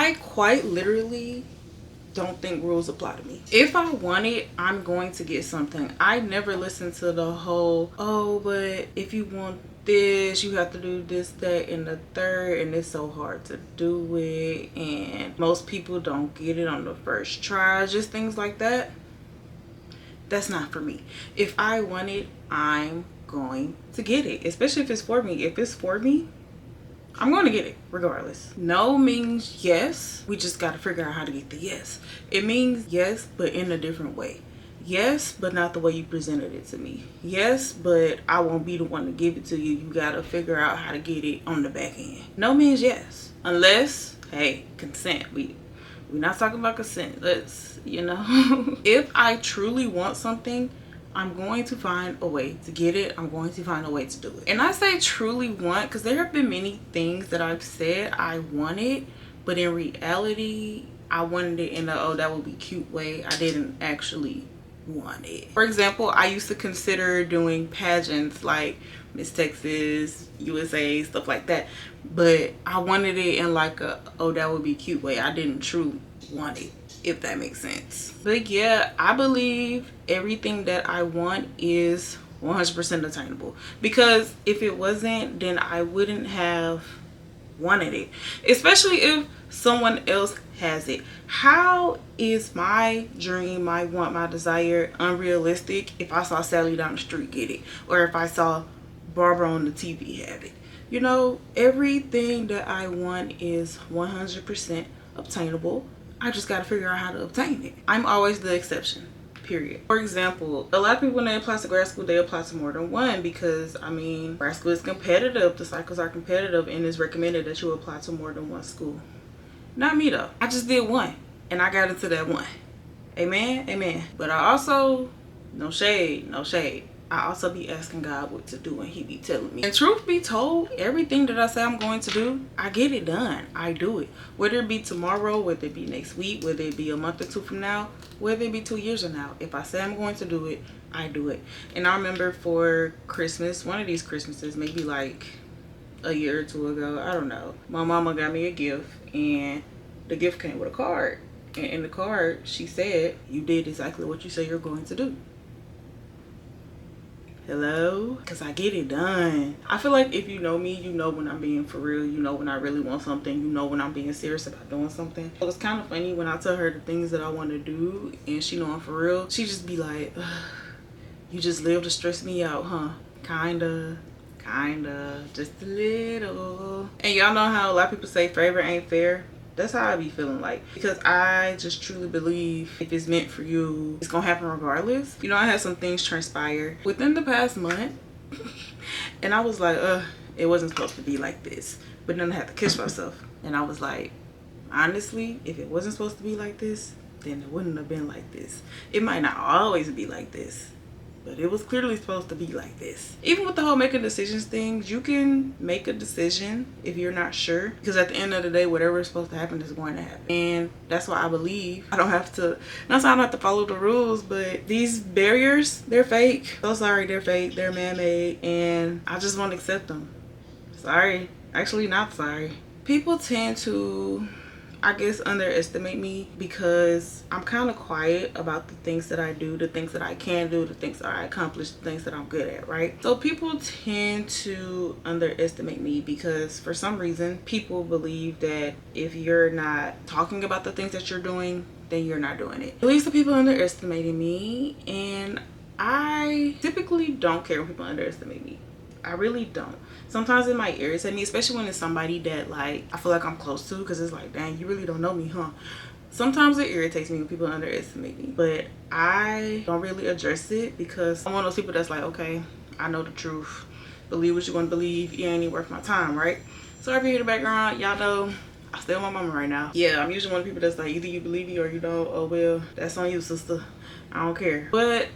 I quite literally don't think rules apply to me. If I want it, I'm going to get something. I never listen to the whole, oh, but if you want this, you have to do this, that, and the third, and it's so hard to do it, and most people don't get it on the first try, just things like that. That's not for me. If I want it, I'm going to get it, especially if it's for me. If it's for me, I'm going to get it regardless. No means yes. We just got to figure out how to get the yes. It means yes, but in a different way. Yes, but not the way you presented it to me. Yes, but I won't be the one to give it to you. You got to figure out how to get it on the back end. No means yes. Unless, hey, consent. We're not talking about consent. Let's, if I truly want something, I'm going to find a way to get it. I'm going to find a way to do it. And I say truly want because there have been many things that I've said I wanted, but in reality, I wanted it in a, oh, that would be cute way. I didn't actually want it. For example, I used to consider doing pageants like Miss Texas, USA, stuff like that. But I wanted it in like a, oh, that would be cute way. I didn't truly want it, if that makes sense. But yeah, I believe everything that I want is 100% attainable, because if it wasn't, then I wouldn't have wanted it, especially if someone else has it. How is my dream, my want, my desire unrealistic if I saw Sally down the street get it, or if I saw Barbara on the TV have it? Everything that I want is 100% obtainable. I just got to figure out how to obtain it. I'm always the exception, period. For example, a lot of people when they apply to grad school, they apply to more than one because, grad school is competitive. The cycles are competitive, and it's recommended that you apply to more than one school. Not me though. I just did one and I got into that one. Amen, amen. But I also, no shade, I also be asking God what to do and he be telling me. And truth be told, everything that I say I'm going to do, I get it done. I do it. Whether it be tomorrow, whether it be next week, whether it be a month or two from now, whether it be 2 years from now. If I say I'm going to do it, I do it. And I remember for Christmas, one of these Christmases, maybe like a year or two ago, I don't know, my mama got me a gift and the gift came with a card. And in the card, she said, you did exactly what you say you're going to do. Hello? Because I get it done. I feel like if you know me, you know when I'm being for real. You know when I really want something. You know when I'm being serious about doing something. So it's kind of funny when I tell her the things that I want to do and she know I'm for real. She just be like, you just live to stress me out, huh? Kinda, just a little. And y'all know how a lot of people say favor ain't fair? That's how I be feeling like, because I just truly believe if it's meant for you, it's gonna happen regardless. I had some things transpire within the past month and I was like, it wasn't supposed to be like this. But then I had to catch myself and I was like, honestly, if it wasn't supposed to be like this, then it wouldn't have been like this. It might not always be like this, but it was clearly supposed to be like this. Even with the whole making decisions things, you can make a decision if you're not sure, because at the end of the day, whatever is supposed to happen is going to happen. And that's why I believe I don't have to, not saying I don't have to follow the rules, but these barriers, they're fake. So sorry, they're fake, they're man-made, and I just won't accept them. Sorry, actually not sorry. People tend to, I guess, underestimate me because I'm kind of quiet about the things that I do, the things that I can do, the things that I accomplish, the things that I'm good at, right? So people tend to underestimate me because for some reason people believe that if you're not talking about the things that you're doing, then you're not doing it. At least the people underestimating me, and I typically don't care when people underestimate me. I really don't. Sometimes it might irritate me, especially when it's somebody that like I feel like I'm close to, because it's like, dang, you really don't know me, huh? Sometimes it irritates me when people underestimate me, but I don't really address it because I'm one of those people that's like, okay, I know the truth. Believe what you're going to believe. It ain't even worth my time, right? So if you hear the background, y'all know I stay with my mama right now. Yeah, I'm usually one of the people that's like, either you believe me or you don't. Oh well, that's on you, sister. I don't care. But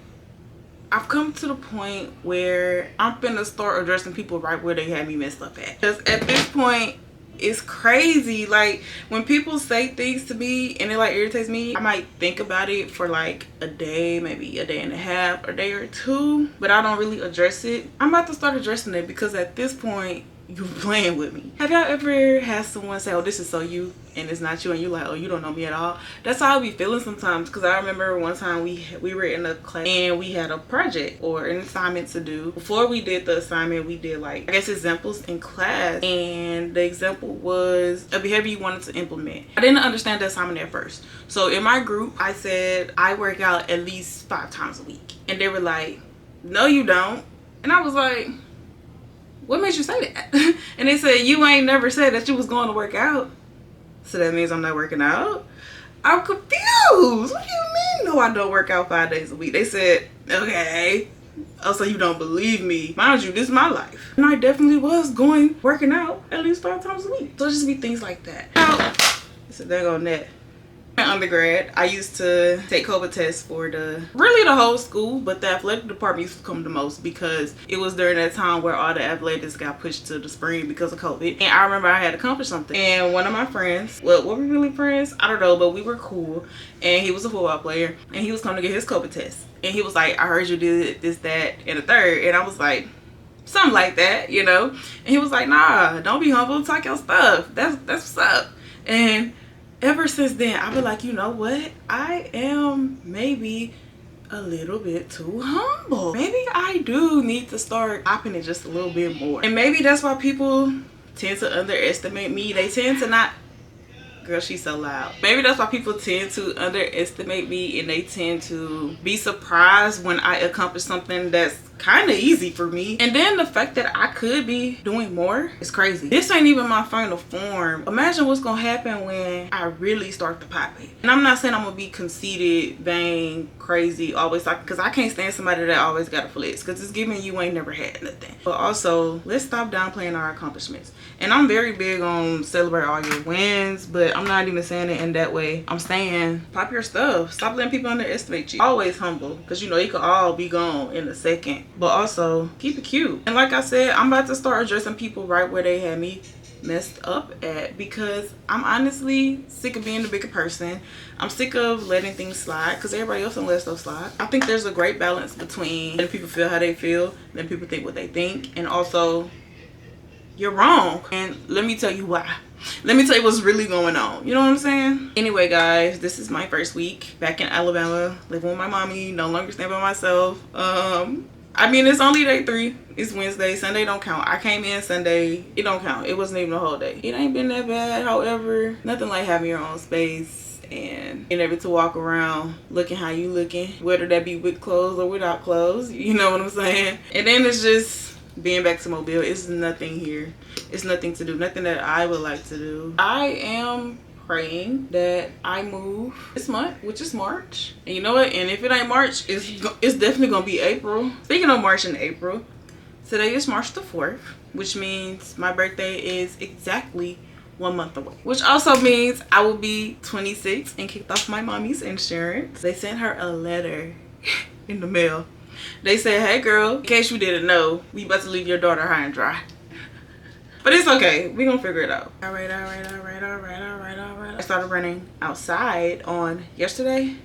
I've come to the point where I'm finna start addressing people right where they had me messed up at. Because at this point, it's crazy. Like, when people say things to me and it like irritates me, I might think about it for like a day, maybe a day and a half, a day or two, but I don't really address it. I'm about to start addressing it because at this point, you playing with me. Have y'all ever had someone say, oh, this is so you, and it's not you, and you're like, oh, you don't know me at all? That's how I be feeling sometimes, because I remember one time we were in a class and we had a project or an assignment to do. Before we did the assignment, we did like, I guess, examples in class, and the example was a behavior you wanted to implement. I didn't understand the assignment at first, so in my group I said I work out at least 5 times a week, and they were like, no you don't. And I was like, what made you say that? And they said, you ain't never said that you was going to work out, so that means I'm not working out. I'm confused. What do you mean? No, I don't work out 5 days a week. They said, okay. Oh, so you don't believe me. Mind you, this is my life. And I definitely was working out at least 5 times a week. So it just be things like that. Now, it's a daggone net. In undergrad, I used to take COVID tests for the whole school, but the athletic department used to come the most because it was during that time where all the athletics got pushed to the spring because of COVID. And I remember I had accomplished something, and one of my friends, well, were we really friends? I don't know, but we were cool, and he was a football player, and he was coming to get his COVID test, and he was like, I heard you did this, that, and the third. And I was like, something like that, you know. And he was like, nah, don't be humble, talk your stuff. That's what's up. And ever since then, I've been like, you know what? I am maybe a little bit too humble. Maybe I do need to start popping it just a little bit more. And maybe that's why people tend to underestimate me. They tend to not... Girl, she's so loud. Maybe that's why people tend to underestimate me, and they tend to be surprised when I accomplish something that's kind of easy for me. And then the fact that I could be doing more is crazy. This ain't even my final form. Imagine what's gonna happen when I really start to pop it. And I'm not saying I'm gonna be conceited, vain, crazy, always like, because I can't stand somebody that always got a flex, because it's giving you ain't never had nothing. But also, let's stop downplaying our accomplishments. And I'm very big on celebrate all your wins, but I'm not even saying it in that way. I'm saying pop your stuff. Stop letting people underestimate you. Always humble, because you know you could all be gone in a second. But also keep it cute. And like I said, I'm about to start addressing people right where they had me messed up at, because I'm honestly sick of being the bigger person. I'm sick of letting things slide, because everybody else don't let stuff slide. I think there's a great balance between letting people feel how they feel, letting people think what they think, and also you're wrong. And let me tell you why. Let me tell you what's really going on. You know what I'm saying? Anyway, guys, this is my first week back in Alabama, living with my mommy, no longer staying by myself. I mean, it's only day 3. It's Wednesday. Sunday don't count. I came in Sunday. It don't count. It wasn't even a whole day. It ain't been that bad. However, nothing like having your own space and being able to walk around looking how you looking, whether that be with clothes or without clothes. You know what I'm saying? And then it's just being back to Mobile. It's nothing here. It's nothing to do. Nothing that I would like to do. I am praying that I move this month, which is March. And you know what? And if it ain't March, it's definitely gonna be April. Speaking of March and April, today is March the 4th, which means my birthday is exactly 1 month away, which also means I will be 26 and kicked off my mommy's insurance. They sent her a letter in the mail. They said, hey girl, in case you didn't know, we about to leave your daughter high and dry. But it's okay. We're going to figure it out. All right. I started running outside on yesterday.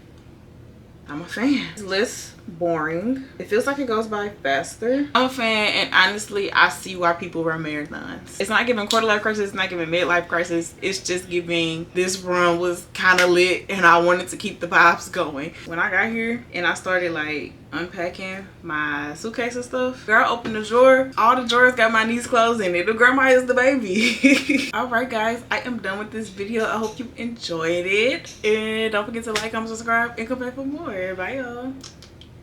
I'm a fan. It's less boring. It feels like it goes by faster. I'm a fan, and honestly, I see why people run marathons. It's not giving quarter life crisis. It's not giving midlife crisis. It's just giving this run was kind of lit, and I wanted to keep the vibes going. When I got here and I started like unpacking my suitcase and stuff, girl, opened the drawer. All the drawers got my niece clothes in it. The grandma is the baby. All right, guys, I am done with this video. I hope you enjoyed it, and don't forget to like, comment, subscribe, and come back for more. Bye, y'all.